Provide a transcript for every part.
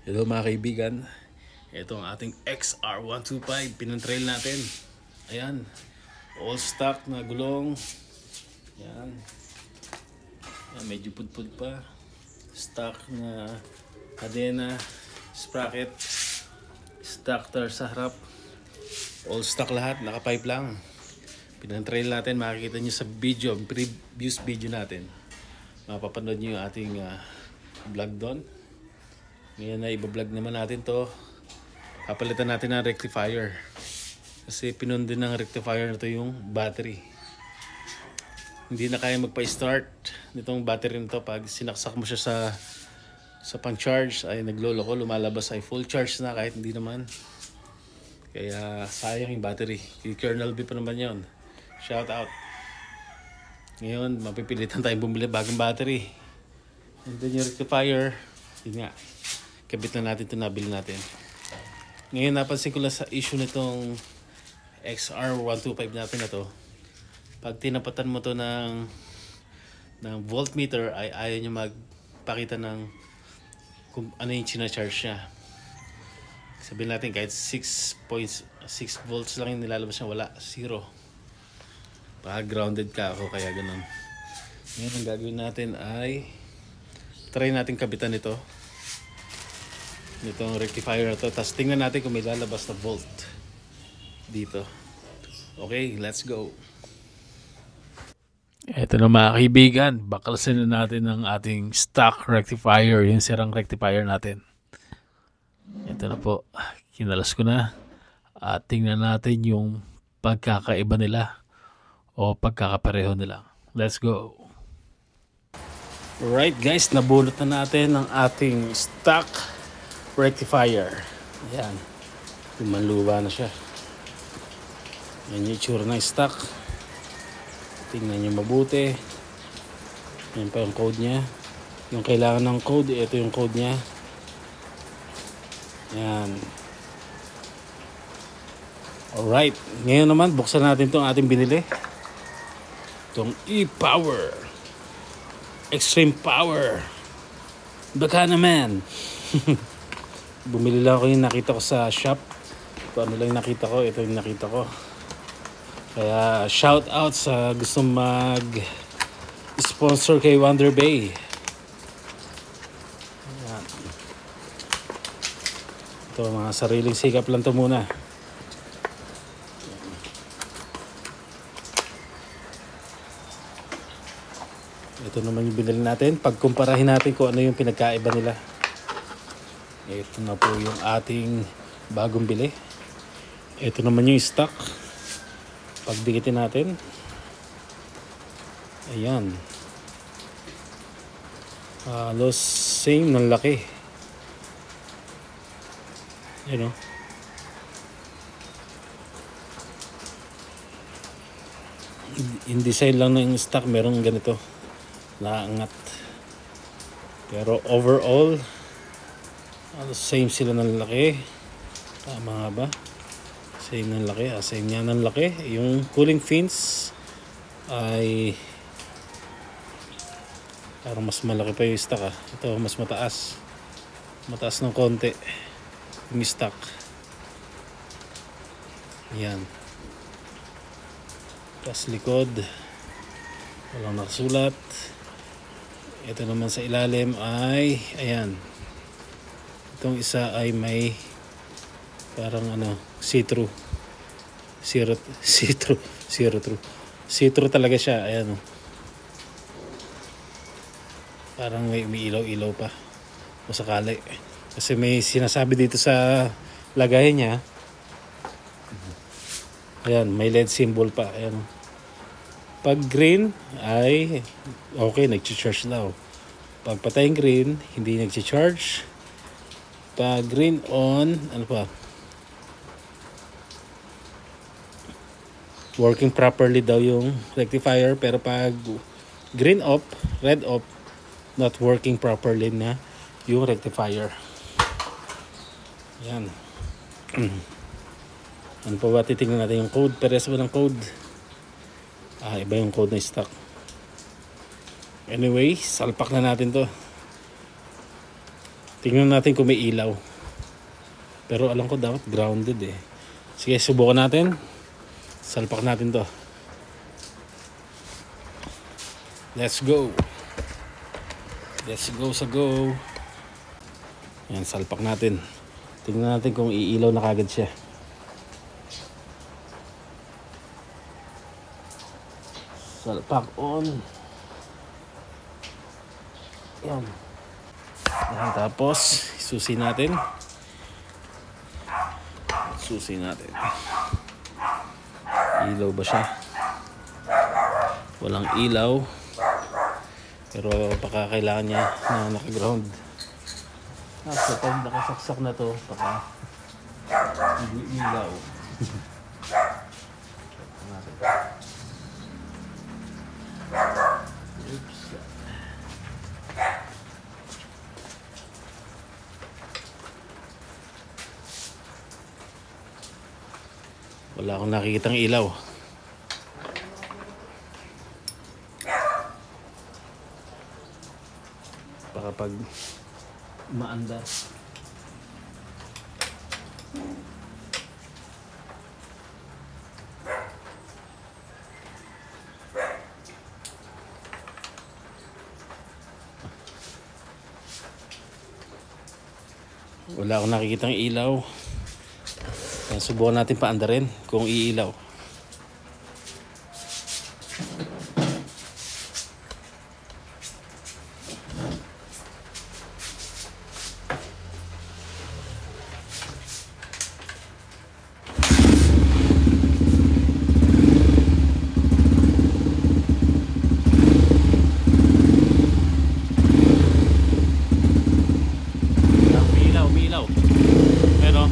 Hello mga kaibigan. Ito ang ating XR125. Pinantrail natin. Ayan. All stock na gulong. Ayan. Ayan, medyo pudpud pa. Stock na kadena. Sprocket. Stock tar sa harap. All stock lahat. Naka-pipe lang. Pinantrail natin. Makikita nyo sa video. Previous video natin. Mapapanood nyo yung ating vlog doon. Ngayon na ibablog naman natin to. Papalitan natin ng rectifier. Kasi pinundin ng rectifier na to yung battery. Hindi na kaya magpa-start nitong battery nito. Pag sinaksak mo siya sa pang-charge ay nagloloko, lumalabas ay full charge na kahit hindi naman. Kaya sayang yung battery. Yung kernel B pa naman yun. Shout out. Ngayon mapipilitan tayong bumili bagong battery. And then yung rectifier, yun nga, kabit na natin ito, nabili natin. Ngayon napansin ko lang sa issue nitong XR125 natin na to, pag tinapatan mo to ng voltmeter ay ayaw nyo magpakita ng kung ano yung sinacharge niya. Sabihin natin kahit 6.6 volts lang yung nilalabas niya, wala, zero. Baka grounded ka ako, kaya ganun. Ngayon ang gagawin natin ay try natin kabitan ito, itong rectifier na to, tapos tingnan natin kung may lalabas na volt dito. Okay, let's go. Ito na mga kaibigan, bakalsin na natin ang ating stock rectifier, yung sirang rectifier natin. Ito na po, kinalas ko na at tingnan natin yung pagkakaiba nila o pagkakapareho nila. Let's go. Alright guys, nabunot na natin ang ating stock rectifier. Ayan. Lumaluba na siya. Yan yung itsura ng stock. Tingnan nyo mabuti. Yan pa yung code nya. Yung kailangan ng code, ito yung code nya. Yan. Alright. Ngayon naman, buksan natin itong ating binili. Itong e-power. Extreme power. Baka naman. Bumili lang ako yung nakita ko sa shop. Ito ano lang yung nakita ko. Ito yung nakita ko. Kaya shout out sa gustong mag sponsor kay Wonder Bay. Ayan. Ito mga sariling sikap lang to muna. Ito naman yung binili natin. Pagkumparahin natin kung ano yung pinagkaiba nila. Ito na po yung ating bagong bili. Ito naman yung stock. Pagdikitin natin. Ayan. Halos same ng laki. Ayan o. In design lang ng stock, merong ganito. Naangat. Pero overall, same sila ng laki. Tama nga ba? Same ng laki. Same niya ng laki. Yung cooling fins ay parang mas malaki pa yung stock. Ito mas mataas. Mataas ng konti yung stock. Yan. Tapos likod, walang nakasulat. Ito naman sa ilalim ay ayan. Itong isa ay may parang ano, see-through. See-through talaga siya. Ayan o. Parang may umiilaw-ilaw pa. O sakali. Kasi may sinasabi dito sa lagay niya. Ayan, may LED symbol pa. Ayan. Pag green ay okay, nag-charge daw. Pag patay green, hindi nag-charge. Pag green on, ano pa? Working properly daw yung rectifier, pero pag green off, red off, not working properly na yung rectifier. Yan. Ano pa ba? Titingnan natin yung code. Peres ba ng code? Iba yung code na stock. Anyway, salpak na natin to. Tingnan natin kung may ilaw. Pero alam ko dapat grounded eh. Sige, subukan natin. Salpak natin to. Let's go. Let's go sa go. Yan, salpak natin. Tingnan natin kung iilaw na kagad siya. Salpak on. Yan. Yan, tapos susi natin. Susi natin. Ilaw ba siya? Walang ilaw. Pero baka kailangan niya na naka-ground. So pag nakasaksak na to, baka hindi ilaw. Oops. Wala akong nakikitang ilaw. Baka pag maandar. Wala akong nakikitang ilaw. Subukan natin paandarin kung iilaw. Umiilaw. Pero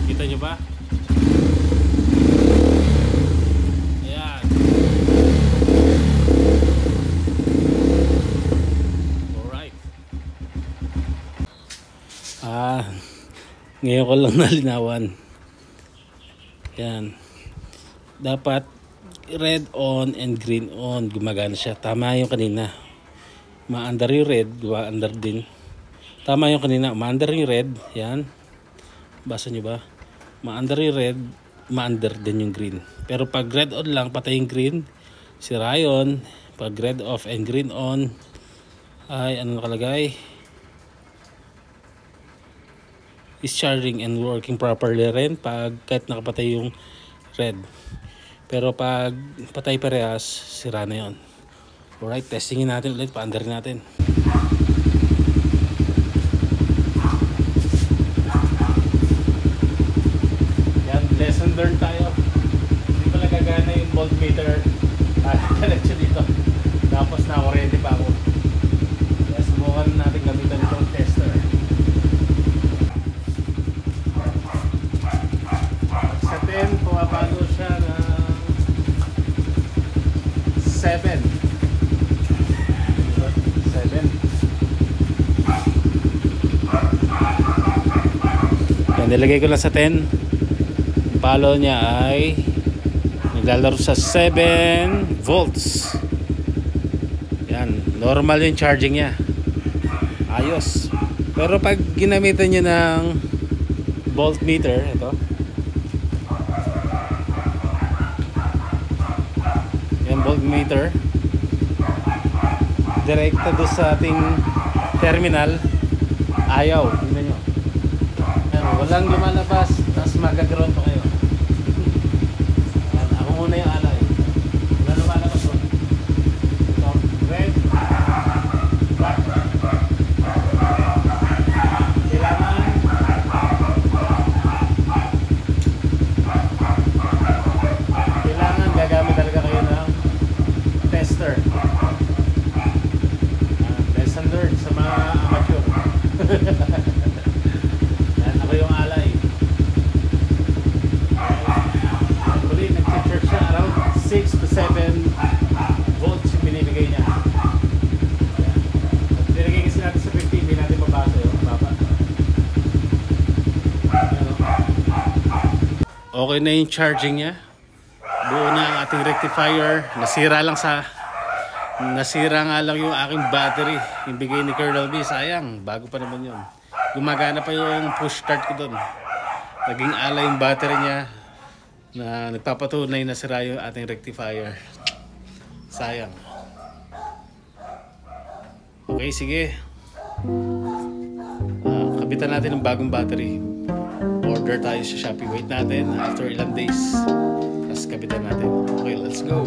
kita nyo ba? Ayan. Alright. Ngayon ko lang nalinawan. Ayan. Dapat red on and green on. Gumagana siya. Tama yung kanina. Maandar yung red. Gumaandar din. Tama yung kanina. Maandar yung red. Ayan. Basa nyo ba? Ma-under yung red, ma-under din yung green. Pero pag red on lang, patay yung green. Sira yun. Pag red off and green on, ay ano nakalagay? Is charging and working properly rin pag kahit nakapatay yung red. Pero pag patay parehas, sira na yun. Alright, testingin natin ulit. Pa-under natin. Lesson learned tayo. Hindi pala gagana yung voltmeter. Diretso dito. Tapos na-ready pa ako. Kaya subukan natin gamitan itong tester. Sa 10, pumapalo siya ng 7. 7. Yan, nilagay ko lang sa 10. Palo niya ay naglalaro sa 7 volts. Yan, normal yung charging niya. Ayos. Pero pag ginamitan niyo ng voltmeter, ito. Yan, voltmeter. Direkta doon sa ating terminal. Ayaw. Tingnan nyo. Yan, walang lumalabas. Tapos magaground pa kayo. Ako muna yung alay. Wala lumalabas po. Ito, red, black. Kailangan gagamit talaga kayo ng tester. Lesson learned sa mga amateur. Yan, ako yung alay. Actually, nag-church siya around 6 to 7 volts yung binibigay niya. Nilagay kasi natin sa 50, hindi natin mabasa yung baba. Okay na yung charging niya. Buo na ang ating rectifier. Nasira lang sa Nasira nga lang yung aking battery. Yung bigay ni Colonel B. Sayang. Bago pa naman yun. Gumagana pa yung push start ko doon. Naging ala yung battery niya na nagpapatunay na sira yung ating rectifier. Sayang. Okay, sige. Kabitan natin ng bagong battery. Order tayo sa Shopee. Wait natin after ilang days. Tapos kabitan natin. Okay, let's go.